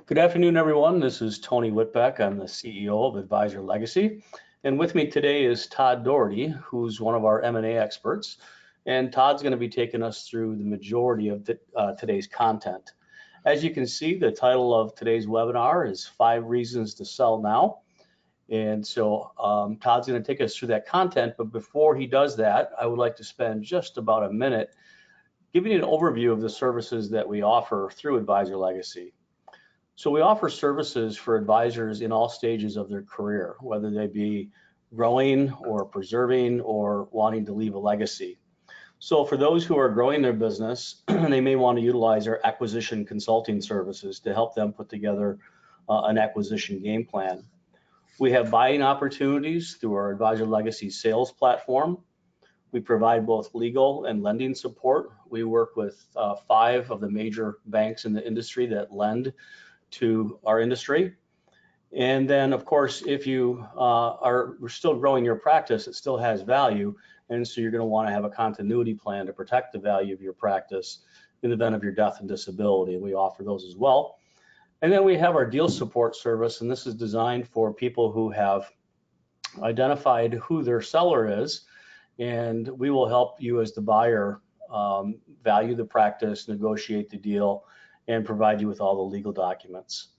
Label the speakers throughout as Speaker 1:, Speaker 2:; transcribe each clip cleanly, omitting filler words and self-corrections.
Speaker 1: Good afternoon, everyone. This is Tony Whitbeck. I'm the CEO of Advisor Legacy. And with me today is Todd Doherty, who's one of our M&A experts. And Todd's going to be taking us through the majority of today's content. As you can see, the title of today's webinar is 5 Reasons to Sell Now. And so Todd's going to take us through that content. But before he does that, I would like to spend just about a minute giving you an overview of the services that we offer through Advisor Legacy. So we offer services for advisors in all stages of their career, whether they be growing or preserving or wanting to leave a legacy. So for those who are growing their business, they may want to utilize our acquisition consulting services to help them put together an acquisition game plan. We have buying opportunities through our Advisor Legacy sales platform. We provide both legal and lending support. We work with 5 of the major banks in the industry that lend to our industry. And then, of course, if you are still growing your practice, it still has value. And so you're going to want to have a continuity plan to protect the value of your practice in the event of your death and disability. And we offer those as well. And then we have our deal support service. And this is designed for people who have identified who their seller is. And we will help you as the buyer value the practice, negotiate the deal, and provide you with all the legal documents.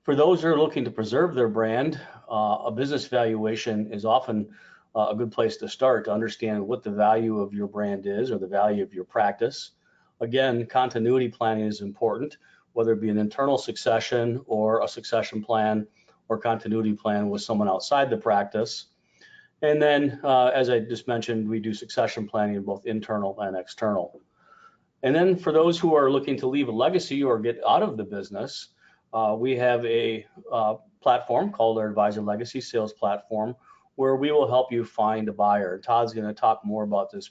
Speaker 1: For those who are looking to preserve their brand, a business valuation is often a good place to start to understand what the value of your brand is or the value of your practice. Again, continuity planning is important, whether it be an internal succession or a succession plan or continuity plan with someone outside the practice. And then, as I just mentioned, we do succession planning both internal and external. And then for those who are looking to leave a legacy or get out of the business, we have a platform called our Advisor Legacy Sales Platform, where we will help you find a buyer. Todd's going to talk more about this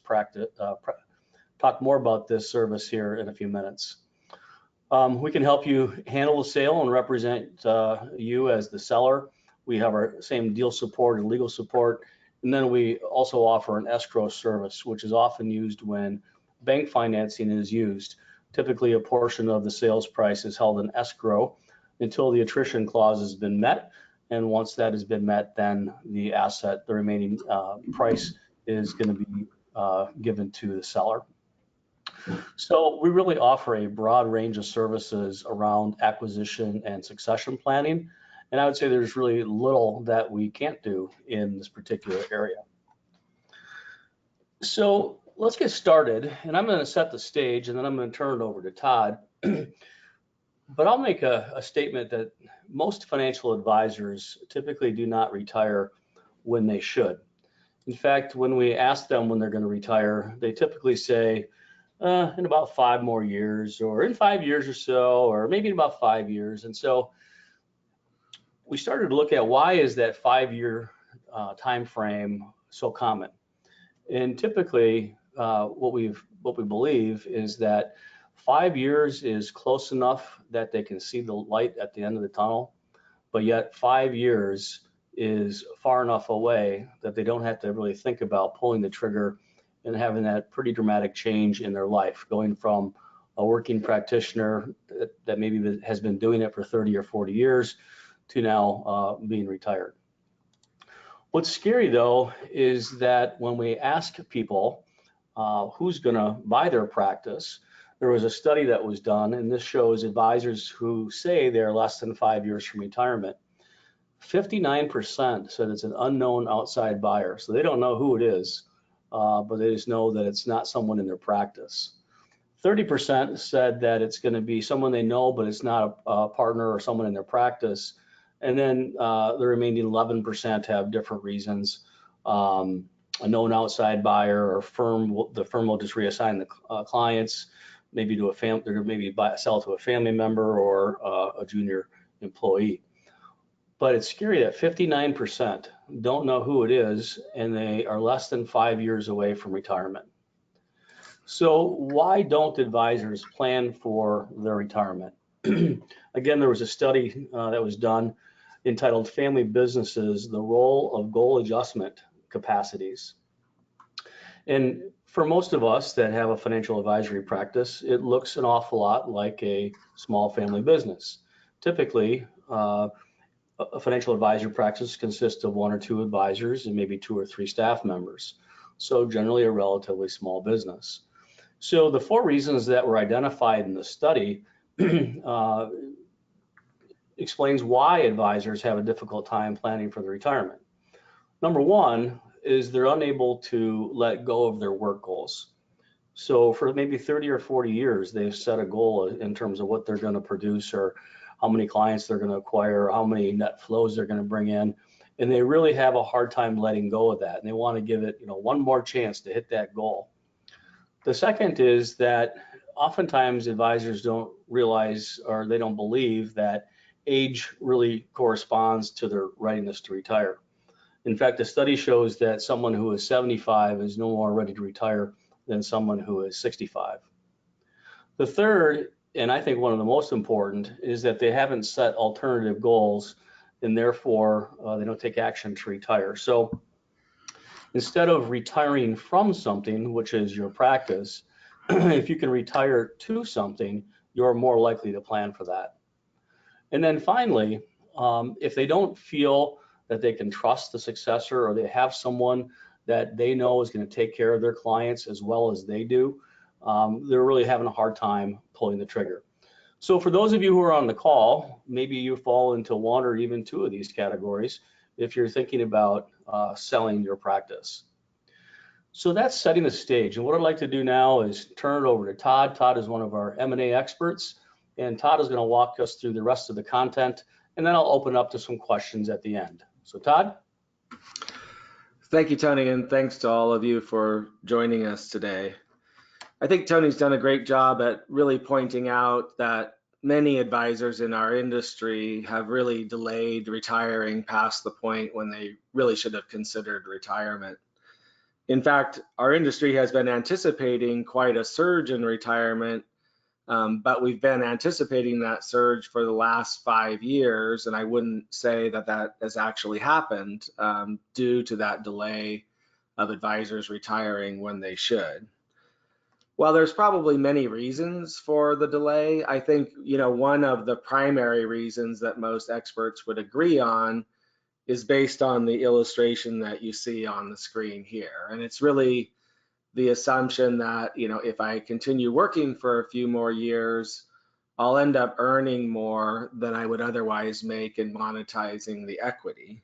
Speaker 1: service here in a few minutes. We can help you handle the sale and represent you as the seller. We have our same deal support and legal support. And then we also offer an escrow service, which is often used when bank financing is used. Typically, a portion of the sales price is held in escrow until the attrition clause has been met. And once that has been met, then the asset, the remaining price, is going to be given to the seller. So we really offer a broad range of services around acquisition and succession planning. And I would say there's really little that we can't do in this particular area. So let's get started, and I'm going to set the stage, and then I'm going to turn it over to Todd. But I'll make a statement that most financial advisors typically do not retire when they should. In fact, when we ask them when they're going to retire, they typically say, in about 5 more years, or in 5 years or so, or maybe in about 5 years. And so we started to look at why is that 5-year time frame so common. And typically, what we believe is that 5 years is close enough that they can see the light at the end of the tunnel, but yet 5 years is far enough away that they don't have to really think about pulling the trigger and having that pretty dramatic change in their life, going from a working practitioner that maybe has been doing it for 30 or 40 years to now being retired. What's scary, though, is that when we ask people who's going to buy their practice, there was a study that was done, and this shows advisors who say they're less than 5 years from retirement. 59% said it's an unknown outside buyer, so they don't know who it is, but they just know that it's not someone in their practice. 30% said that it's going to be someone they know, but it's not a partner or someone in their practice. And then the remaining 11% have different reasons. A known outside buyer or the firm will just reassign the clients, maybe to a family, or maybe sell to a family member or a junior employee. But it's scary that 59% don't know who it is, and they are less than 5 years away from retirement. So why don't advisors plan for their retirement? Again, there was a study that was done entitled Family Businesses, the Role of Goal Adjustment Capacities. And for most of us that have a financial advisory practice, it looks an awful lot like a small family business. Typically, a financial advisor practice consists of 1 or 2 advisors and maybe 2 or 3 staff members. So generally a relatively small business. So the 4 reasons that were identified in the study explains why advisors have a difficult time planning for their retirement. Number 1 is they're unable to let go of their work goals. So for maybe 30 or 40 years, they've set a goal in terms of what they're going to produce or how many clients they're going to acquire, how many net flows they're going to bring in. And they really have a hard time letting go of that. And they want to give it, one more chance to hit that goal. The second is that oftentimes advisors don't realize or they don't believe that age really corresponds to their readiness to retire. In fact, the study shows that someone who is 75 is no more ready to retire than someone who is 65. The third, and I think one of the most important, is that they haven't set alternative goals and therefore they don't take action to retire. So instead of retiring from something, which is your practice, if you can retire to something, you're more likely to plan for that. And then finally, if they don't feel that they can trust the successor or they have someone that they know is going to take care of their clients as well as they do, they're really having a hard time pulling the trigger. So for those of you who are on the call, maybe you fall into 1 or even 2 of these categories if you're thinking about selling your practice. So that's setting the stage. And what I'd like to do now is turn it over to Todd. Todd is one of our M&A experts, and Todd is going to walk us through the rest of the content, and then I'll open up to some questions at the end. So Todd?
Speaker 2: Thank you, Tony, and thanks to all of you for joining us today. I think Tony's done a great job at really pointing out that many advisors in our industry have really delayed retiring past the point when they really should have considered retirement. In fact, our industry has been anticipating quite a surge in retirement, but we've been anticipating that surge for the last 5 years, and I wouldn't say that that has actually happened due to that delay of advisors retiring when they should. While there's probably many reasons for the delay, I think one of the primary reasons that most experts would agree on is based on the illustration that you see on the screen here, and it's really the assumption that if I continue working for a few more years, I'll end up earning more than I would otherwise make in monetizing the equity.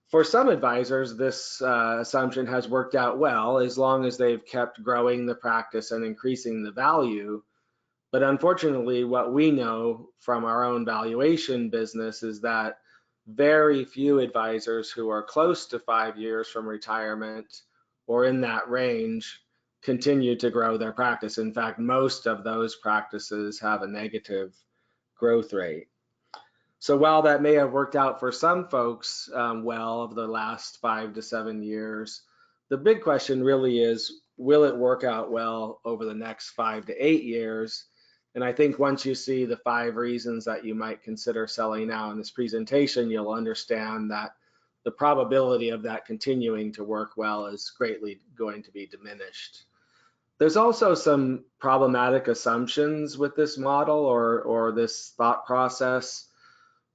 Speaker 2: For some advisors, this assumption has worked out well as long as they've kept growing the practice and increasing the value. But unfortunately, what we know from our own valuation business is that very few advisors who are close to 5 years from retirement or in that range continue to grow their practice. In fact, most of those practices have a negative growth rate. So while that may have worked out for some folks well over the last 5 to 7 years, the big question really is, will it work out well over the next 5 to 8 years? And I think once you see the 5 reasons that you might consider selling now in this presentation, you'll understand that the probability of that continuing to work well is greatly going to be diminished. There's also some problematic assumptions with this model or this thought process.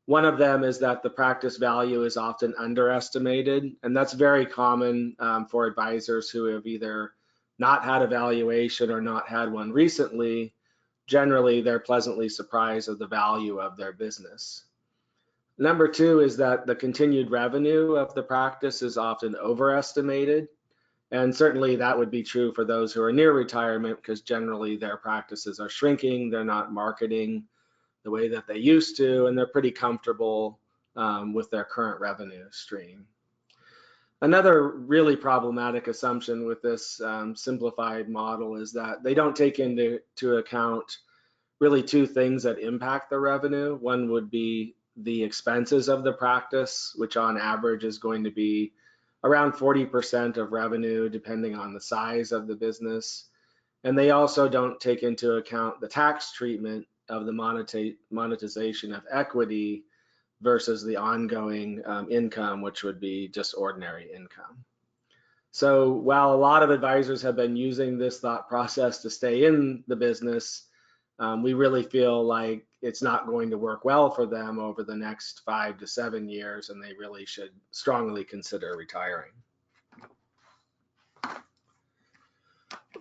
Speaker 2: One of them is that the practice value is often underestimated, and that's very common for advisors who have either not had a valuation or not had one recently. Generally, they're pleasantly surprised at the value of their business. Number 2 is that the continued revenue of the practice is often overestimated, and certainly that would be true for those who are near retirement because generally their practices are shrinking, they're not marketing the way that they used to, and they're pretty comfortable with their current revenue stream. Another really problematic assumption with this simplified model is that they don't take into account really 2 things that impact the revenue. One would be the expenses of the practice, which on average is going to be around 40% of revenue, depending on the size of the business. And they also don't take into account the tax treatment of the monetization of equity versus the ongoing income, which would be just ordinary income. So while a lot of advisors have been using this thought process to stay in the business, we really feel like it's not going to work well for them over the next 5 to 7 years, and they really should strongly consider retiring.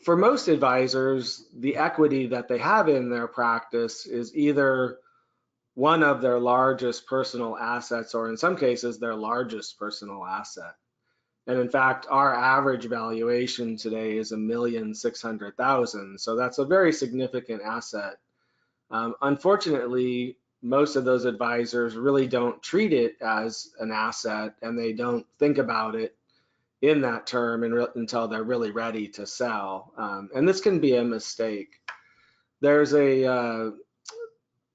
Speaker 2: For most advisors, the equity that they have in their practice is either one of their largest personal assets, or in some cases, their largest personal asset. And in fact, our average valuation today is $1,600,000. So that's a very significant asset. Unfortunately, most of those advisors really don't treat it as an asset, and they don't think about it in that term until they're really ready to sell. And this can be a mistake. There's an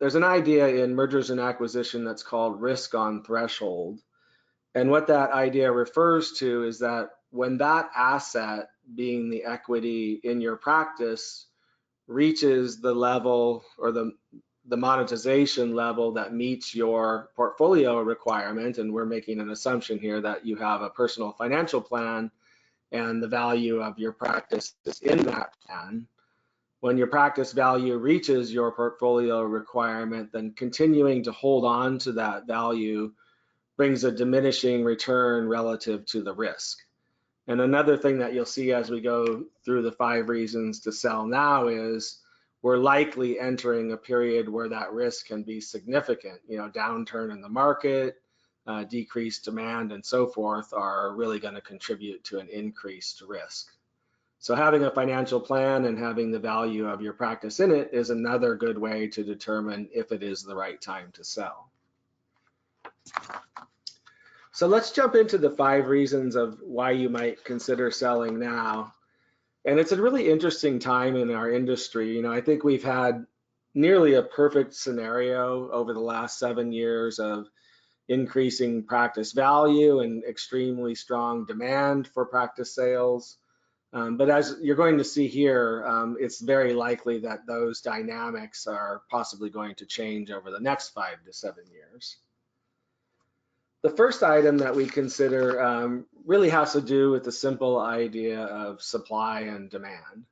Speaker 2: idea in mergers and acquisition that's called risk on threshold. And what that idea refers to is that when that asset, being the equity in your practice, reaches the level or the monetization level that meets your portfolio requirement, and we're making an assumption here that you have a personal financial plan and the value of your practice is in that plan. When your practice value reaches your portfolio requirement, then continuing to hold on to that value brings a diminishing return relative to the risk. And another thing that you'll see as we go through the 5 reasons to sell now is we're likely entering a period where that risk can be significant. Downturn in the market, decreased demand, and so forth are really going to contribute to an increased risk. So having a financial plan and having the value of your practice in it is another good way to determine if it is the right time to sell. So let's jump into the 5 reasons of why you might consider selling now. And it's a really interesting time in our industry. I think we've had nearly a perfect scenario over the last 7 years of increasing practice value and extremely strong demand for practice sales. But as you're going to see here, it's very likely that those dynamics are possibly going to change over the next 5 to 7 years. The first item that we consider really has to do with the simple idea of supply and demand.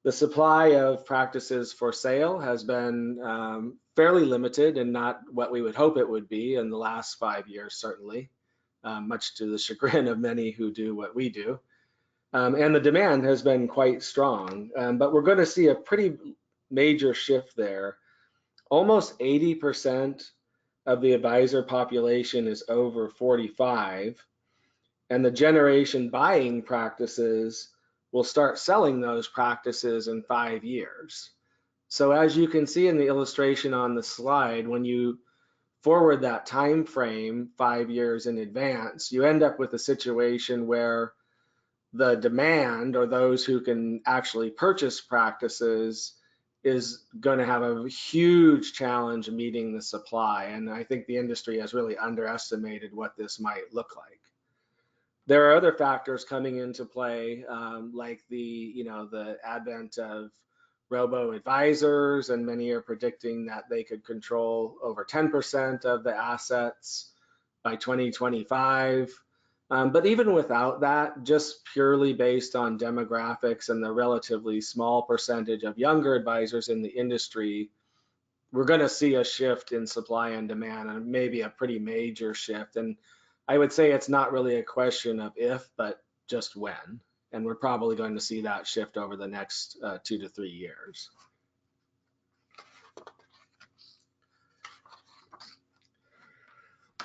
Speaker 2: The supply of practices for sale has been fairly limited and not what we would hope it would be in the last 5 years, certainly, much to the chagrin of many who do what we do. And the demand has been quite strong, but we're going to see a pretty major shift there. Almost 80% of the advisor population is over 45, and the generation buying practices will start selling those practices in 5 years. So as you can see in the illustration on the slide, when you forward that time frame 5 years in advance, you end up with a situation where the demand, or those who can actually purchase practices, is going to have a huge challenge meeting the supply. And I think the industry has really underestimated what this might look like. There are other factors coming into play, like the advent of robo-advisors, and many are predicting that they could control over 10% of the assets by 2025. But even without that, just purely based on demographics and the relatively small percentage of younger advisors in the industry, we're going to see a shift in supply and demand, and maybe a pretty major shift. And I would say it's not really a question of if, but just when. And we're probably going to see that shift over the next 2 to 3 years.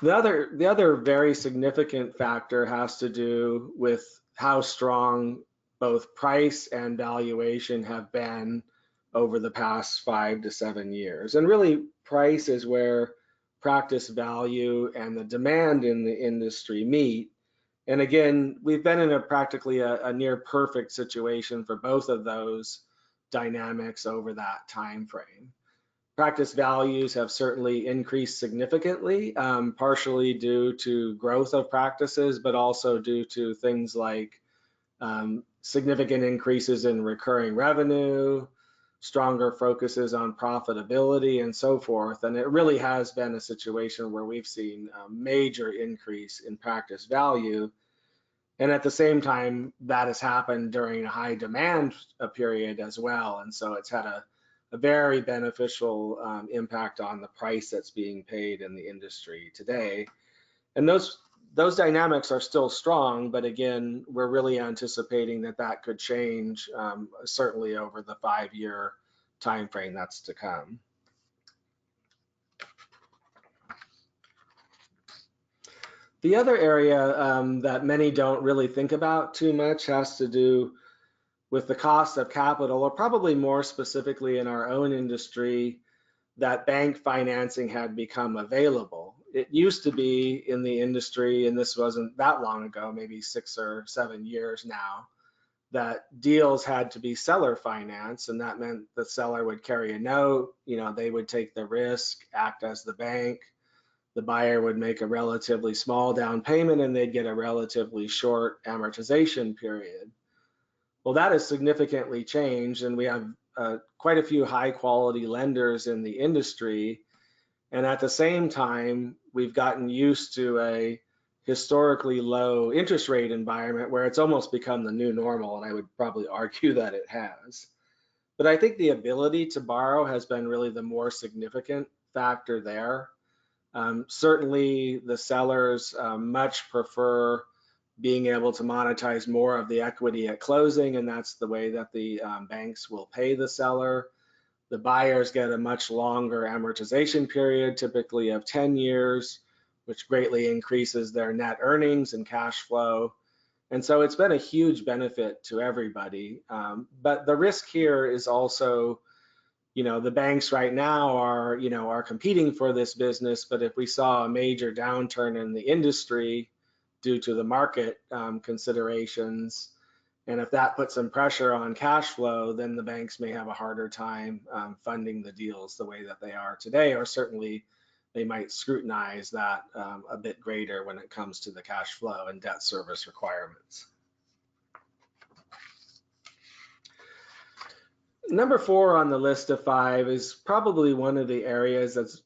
Speaker 2: The other very significant factor has to do with how strong both price and valuation have been over the past 5 to 7 years. And really, price is where practice value and the demand in the industry meet. And again, we've been in practically a near perfect situation for both of those dynamics over that time frame. Practice values have certainly increased significantly, partially due to growth of practices, but also due to things like significant increases in recurring revenue, stronger focuses on profitability, and so forth. And it really has been a situation where we've seen a major increase in practice value. And at the same time, that has happened during a high demand period as well. And so it's had a a very beneficial impact on the price that's being paid in the industry today. And those dynamics are still strong, but again, we're really anticipating that that could change certainly over the 5-year time frame that's to come. The other area that many don't really think about too much has to do with the cost of capital, or probably more specifically in our own industry, that bank financing had become available. It used to be in the industry, and this wasn't that long ago, maybe 6 or 7 years now, that deals had to be seller financed, and that meant the seller would carry a note, they would take the risk, act as the bank. The buyer would make a relatively small down payment and they'd get a relatively short amortization period. Well, that has significantly changed, and we have quite a few high quality lenders in the industry. And at the same time, we've gotten used to a historically low interest rate environment where it's almost become the new normal, and I would probably argue that it has. But I think the ability to borrow has been really the more significant factor there. Certainly the sellers much prefer being able to monetize more of the equity at closing, and that's the way that the banks will pay the seller. The buyers get a much longer amortization period, typically of 10 years, which greatly increases their net earnings and cash flow. And so it's been a huge benefit to everybody. But the risk here is also, the banks right now are competing for this business, but if we saw a major downturn in the industry due to the market considerations, and if that puts some pressure on cash flow, then the banks may have a harder time funding the deals the way that they are today, or certainly they might scrutinize that a bit greater when it comes to the cash flow and debt service requirements. Number 4 on the list of 5 is probably one of the areas that's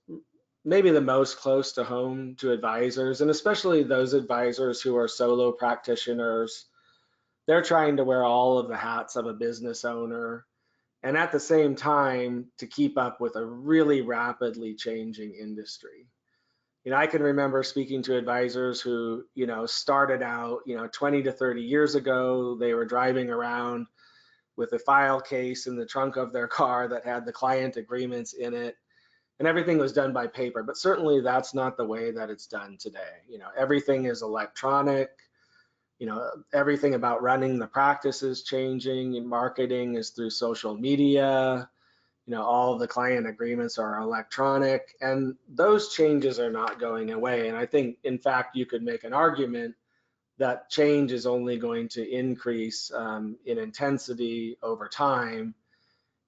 Speaker 2: maybe the most close to home to advisors, and especially those advisors who are solo practitioners. They're trying to wear all of the hats of a business owner, and at the same time to keep up with a really rapidly changing industry. I can remember speaking to advisors who, started out, 20 to 30 years ago. They were driving around with a file case in the trunk of their car that had the client agreements in it, and everything was done by paper. But certainly that's not the way that it's done today. Everything is electronic. Everything about running the practice is changing, and marketing is through social media. All of the client agreements are electronic, and those changes are not going away. And I think, in fact, you could make an argument that change is only going to increase in intensity over time,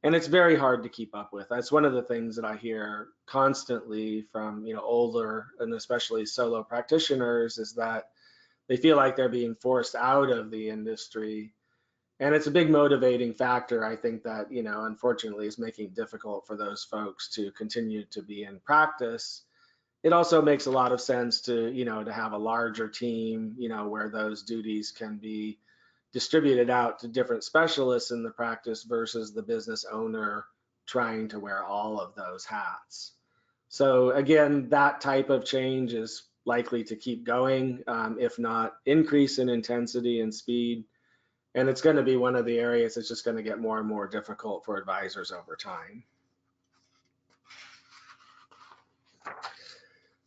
Speaker 2: and it's very hard to keep up with. That's one of the things that I hear constantly from older and especially solo practitioners, is that they feel like they're being forced out of the industry, and it's a big motivating factor, I think, that unfortunately is making it difficult for those folks to continue to be in practice. It also makes a lot of sense to to have a larger team, where those duties can be distributed out to different specialists in the practice versus the business owner trying to wear all of those hats. So again, that type of change is likely to keep going, if not increase in intensity and speed. And it's going to be one of the areas that's just going to get more and more difficult for advisors over time.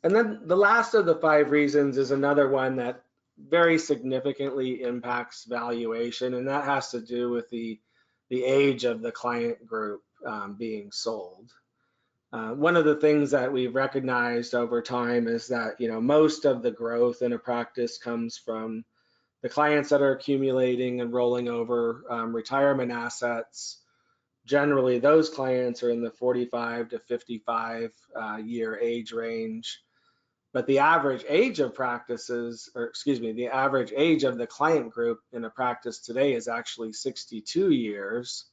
Speaker 2: And then the last of the 5 reasons is another one that very significantly impacts valuation, and that has to do with the age of the client group being sold. One of the things that we've recognized over time is that most of the growth in a practice comes from the clients that are accumulating and rolling over retirement assets. Generally, those clients are in the 45 to 55 year age range. But the average age of the average age of the client group in a practice today is actually 62 years.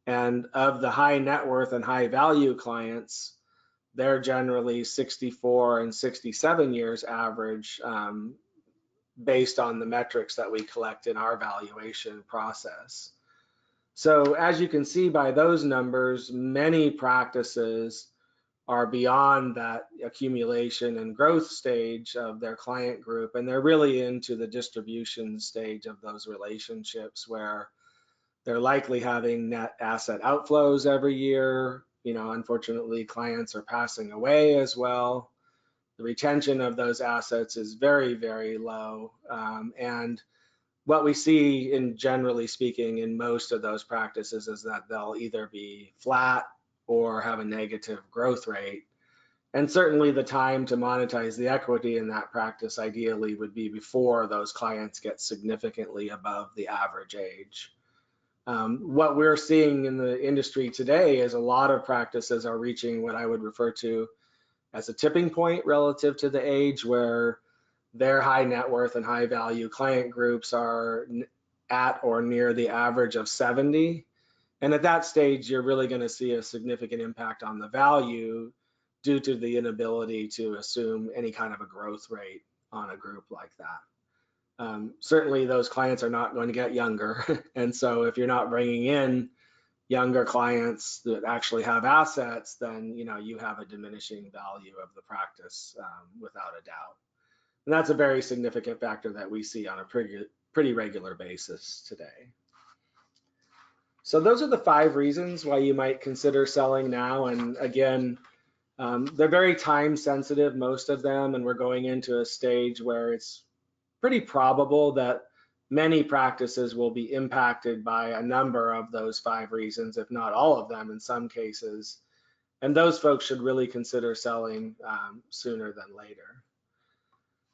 Speaker 2: And of the high net worth and high value clients, they're generally 64 and 67 years average, based on the metrics that we collect in our valuation process. So as you can see by those numbers, many practices are beyond that accumulation and growth stage of their client group, and they're really into the distribution stage of those relationships where they're likely having net asset outflows every year. Unfortunately, clients are passing away as well. The retention of those assets is very, very low. And what we see, in generally speaking, in most of those practices is that they'll either be flat or have a negative growth rate. And certainly the time to monetize the equity in that practice ideally would be before those clients get significantly above the average age. What we're seeing in the industry today is a lot of practices are reaching what I would refer to as a tipping point relative to the age, where their high net worth and high value client groups are at or near the average of 70. And at that stage, you're really going to see a significant impact on the value due to the inability to assume any kind of a growth rate on a group like that. Certainly those clients are not going to get younger. And so if you're not bringing in younger clients that actually have assets, then you have a diminishing value of the practice without a doubt. And that's a very significant factor that we see on a pretty regular basis today. So those are the 5 reasons why you might consider selling now. And again, they're very time sensitive, most of them, and we're going into a stage where it's pretty probable that many practices will be impacted by a number of those 5 reasons, if not all of them in some cases. And those folks should really consider selling sooner than later.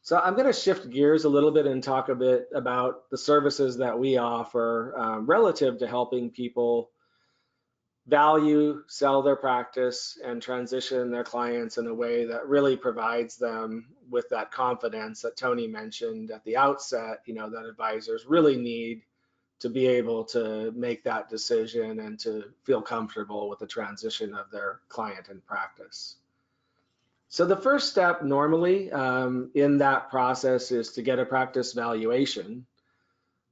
Speaker 2: So I'm going to shift gears a little bit and talk a bit about the services that we offer relative to helping people value, sell their practice, and transition their clients in a way that really provides them with that confidence that Tony mentioned at the outset, that advisors really need to be able to make that decision and to feel comfortable with the transition of their client and practice. So the first step normally in that process is to get a practice valuation.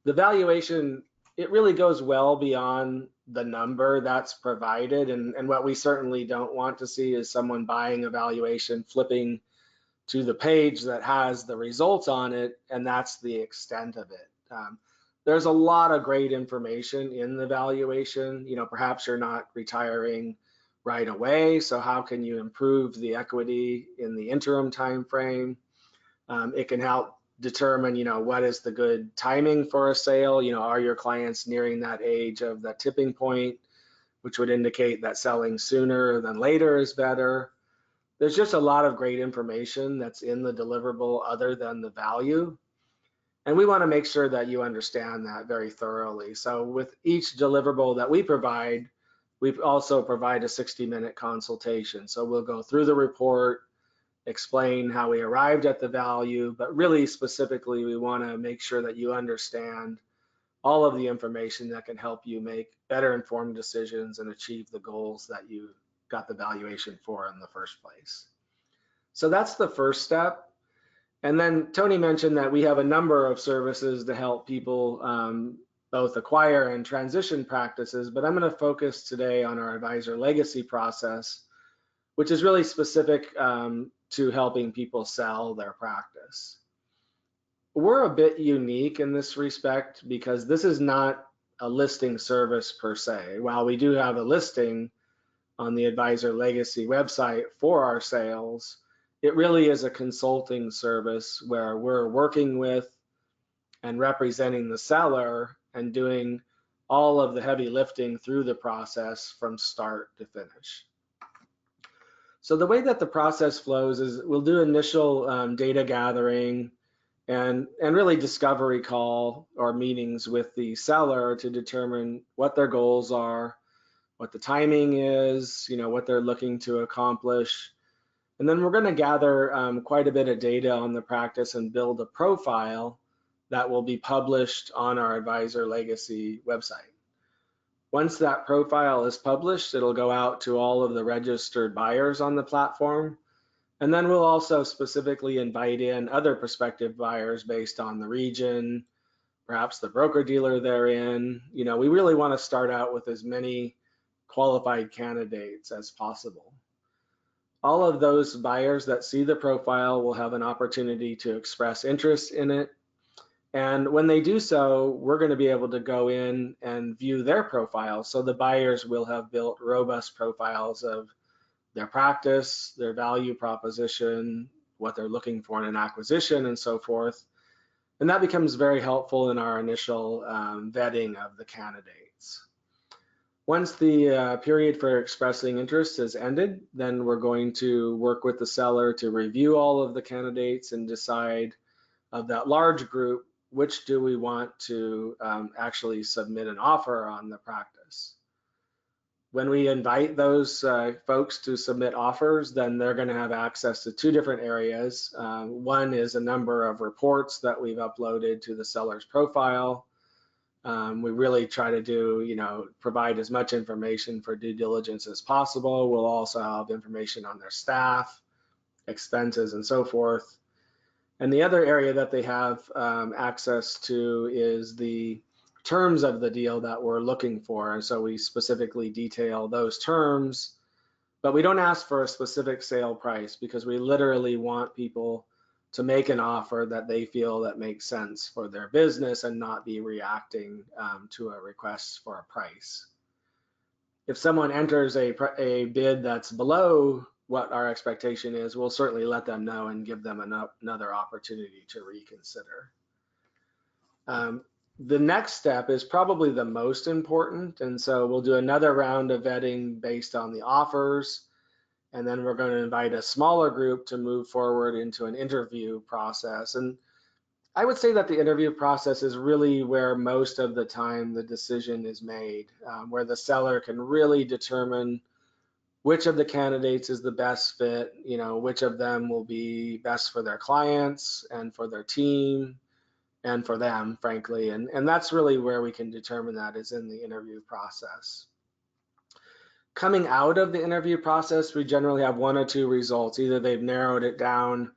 Speaker 2: The valuation, it really goes well beyond the number that's provided, and what we certainly don't want to see is someone buying a valuation, flipping to the page that has the results on it, and that's the extent of it. There's a lot of great information in the valuation. Perhaps you're not retiring right away, so how can you improve the equity in the interim time frame? It can help determine, what is the good timing for a sale. Are your clients nearing that age of that tipping point, which would indicate that selling sooner than later is better. There's just a lot of great information that's in the deliverable other than the value. And we want to make sure that you understand that very thoroughly. So with each deliverable that we provide, we also provide a 60-minute consultation. So we'll go through the report, explain how we arrived at the value, but really specifically, we want to make sure that you understand all of the information that can help you make better informed decisions and achieve the goals that you got the valuation for in the first place. So that's the first step. And then Tony mentioned that we have a number of services to help people both acquire and transition practices, but I'm going to focus today on our advisor legacy process, which is really specific to helping people sell their practice. We're a bit unique in this respect because this is not a listing service per se. While we do have a listing on the Advisor Legacy website for our sales, it really is a consulting service where we're working with and representing the seller and doing all of the heavy lifting through the process from start to finish. So the way that the process flows is we'll do initial data gathering and really discovery call or meetings with the seller to determine what their goals are, what the timing is, what they're looking to accomplish. And then we're going to gather quite a bit of data on the practice and build a profile that will be published on our Advisor Legacy website. Once that profile is published, it'll go out to all of the registered buyers on the platform. And then we'll also specifically invite in other prospective buyers based on the region, perhaps the broker dealer they're in. You know, we really want to start out with as many qualified candidates as possible. All of those buyers that see the profile will have an opportunity to express interest in it. And when they do so, we're going to be able to go in and view their profiles. So the buyers will have built robust profiles of their practice, their value proposition, what they're looking for in an acquisition, and so forth. And that becomes very helpful in our initial vetting of the candidates. Once the period for expressing interest has ended, then we're going to work with the seller to review all of the candidates and decide of that large group, which do we want to actually submit an offer on the practice. When we invite those folks to submit offers, then they're going to have access to two different areas. One is a number of reports that we've uploaded to the seller's profile. We really try to do, you know, provide as much information for due diligence as possible. We'll also have information on their staff, expenses, and so forth. And the other area that they have access to is the terms of the deal that we're looking for. And so we specifically detail those terms, but we don't ask for a specific sale price because we literally want people to make an offer that they feel that makes sense for their business and not be reacting to a request for a price. If someone enters a bid that's below what our expectation is, we'll certainly let them know and give them another opportunity to reconsider. The next step is probably the most important, and so we'll do another round of vetting based on the offers, and then we're going to invite a smaller group to move forward into an interview process. And I would say that the interview process is really where most of the time the decision is made, where the seller can really determine which of the candidates is the best fit, you know, which of them will be best for their clients and for their team and for them, frankly. And that's really where we can determine that is in the interview process. Coming out of the interview process, we generally have one or two results. Either they've narrowed it down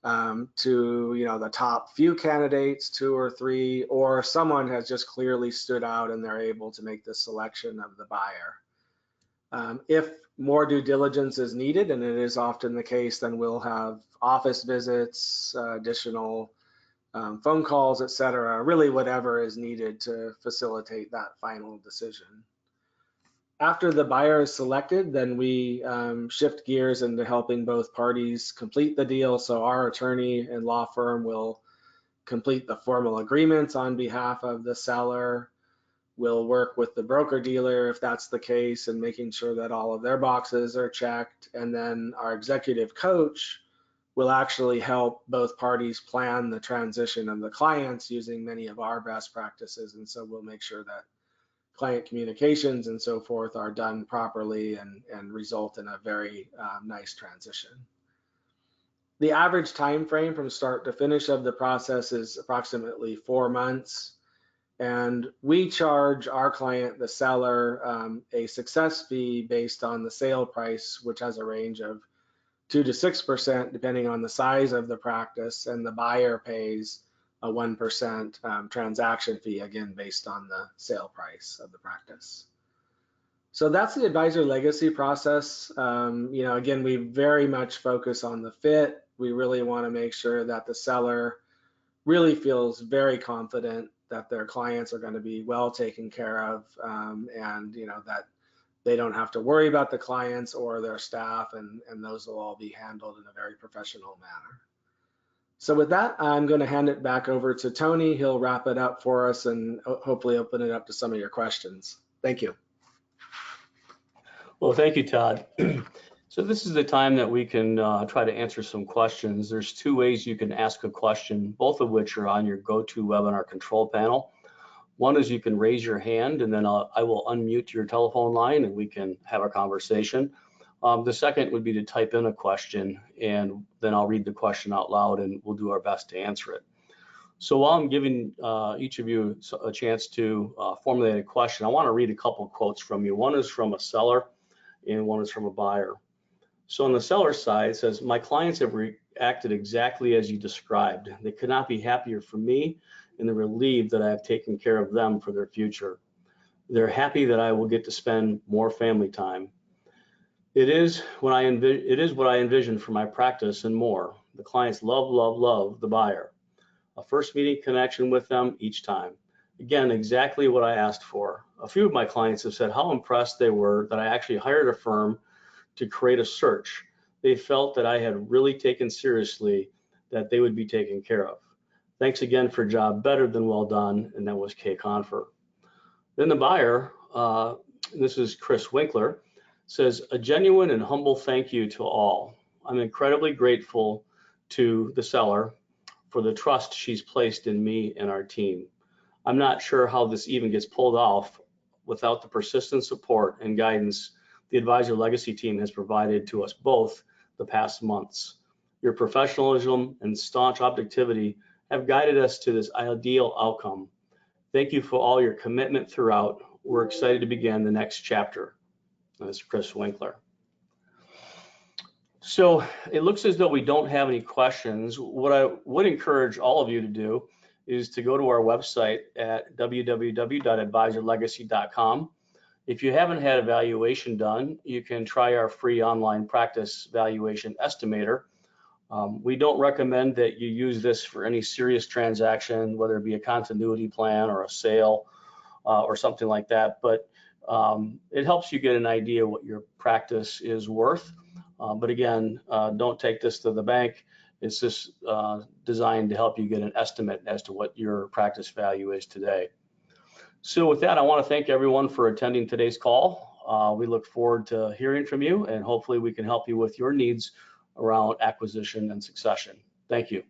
Speaker 2: to, you know, the top few candidates, 2 or 3, or someone has just clearly stood out and they're able to make the selection of the buyer. If more due diligence is needed, and it is often the case, then we'll have office visits, additional phone calls, etc., really whatever is needed to facilitate that final decision. After the buyer is selected, then we shift gears into helping both parties complete the deal. So our attorney and law firm will complete the formal agreements on behalf of the seller. We'll work with the broker dealer if that's the case and making sure that all of their boxes are checked. And then our executive coach will actually help both parties plan the transition of the clients using many of our best practices. And so we'll make sure that client communications and so forth are done properly and result in a very nice transition. The average time frame from start to finish of the process is approximately 4 months. And we charge our client, the seller, a success fee based on the sale price, which has a range of 2 to 6% depending on the size of the practice, and the buyer pays a 1% transaction fee, again based on the sale price of the practice. So that's the advisor legacy process. You know, again, we very much focus on the fit. We really want to make sure that the seller really feels very confident that their clients are going to be well taken care of, and you know that they don't have to worry about the clients or their staff, and those will all be handled in a very professional manner. So with that, I'm going to hand it back over to Tony. He'll wrap it up for us and hopefully open it up to some of your questions. Thank you.
Speaker 1: Well, thank you, Todd. So this is the time that we can try to answer some questions. There's 2 ways you can ask a question, both of which are on your GoToWebinar control panel. One is you can raise your hand, and then I will unmute your telephone line and we can have a conversation. The second would be to type in a question, and then I'll read the question out loud and we'll do our best to answer it. So while I'm giving each of you a chance to formulate a question, I want to read a couple of quotes from you. One is from a seller and one is from a buyer. So on the seller side, it says, "My clients have reacted exactly as you described. They could not be happier for me and they're relieved that I have taken care of them for their future. They're happy that I will get to spend more family time. It is what I envisioned for my practice and more. The clients love the buyer. A first meeting connection with them each time. Again, exactly what I asked for. A few of my clients have said how impressed they were that I actually hired a firm to create a search. They felt that I had really taken seriously that they would be taken care of. Thanks again for a job better than well done, and that was Kay Confer. Then the buyer, this is Chris Winkler, says, a genuine and humble thank you to all. I'm incredibly grateful to the seller for the trust she's placed in me and our team. I'm not sure how this even gets pulled off without the persistent support and guidance the Advisor Legacy team has provided to us both the past months. Your professionalism and staunch objectivity have guided us to this ideal outcome. Thank you for all your commitment throughout. We're excited to begin the next chapter. That's Chris Winkler. So it looks as though we don't have any questions. What I would encourage all of you to do is to go to our website at www.advisorlegacy.com. If you haven't had a valuation done, you can try our free online practice valuation estimator. We don't recommend that you use this for any serious transaction, whether it be a continuity plan or a sale or something like that, but it helps you get an idea what your practice is worth. But again, don't take this to the bank. It's just designed to help you get an estimate as to what your practice value is today. So with that, I want to thank everyone for attending today's call. We look forward to hearing from you, and hopefully we can help you with your needs around acquisition and succession. Thank you.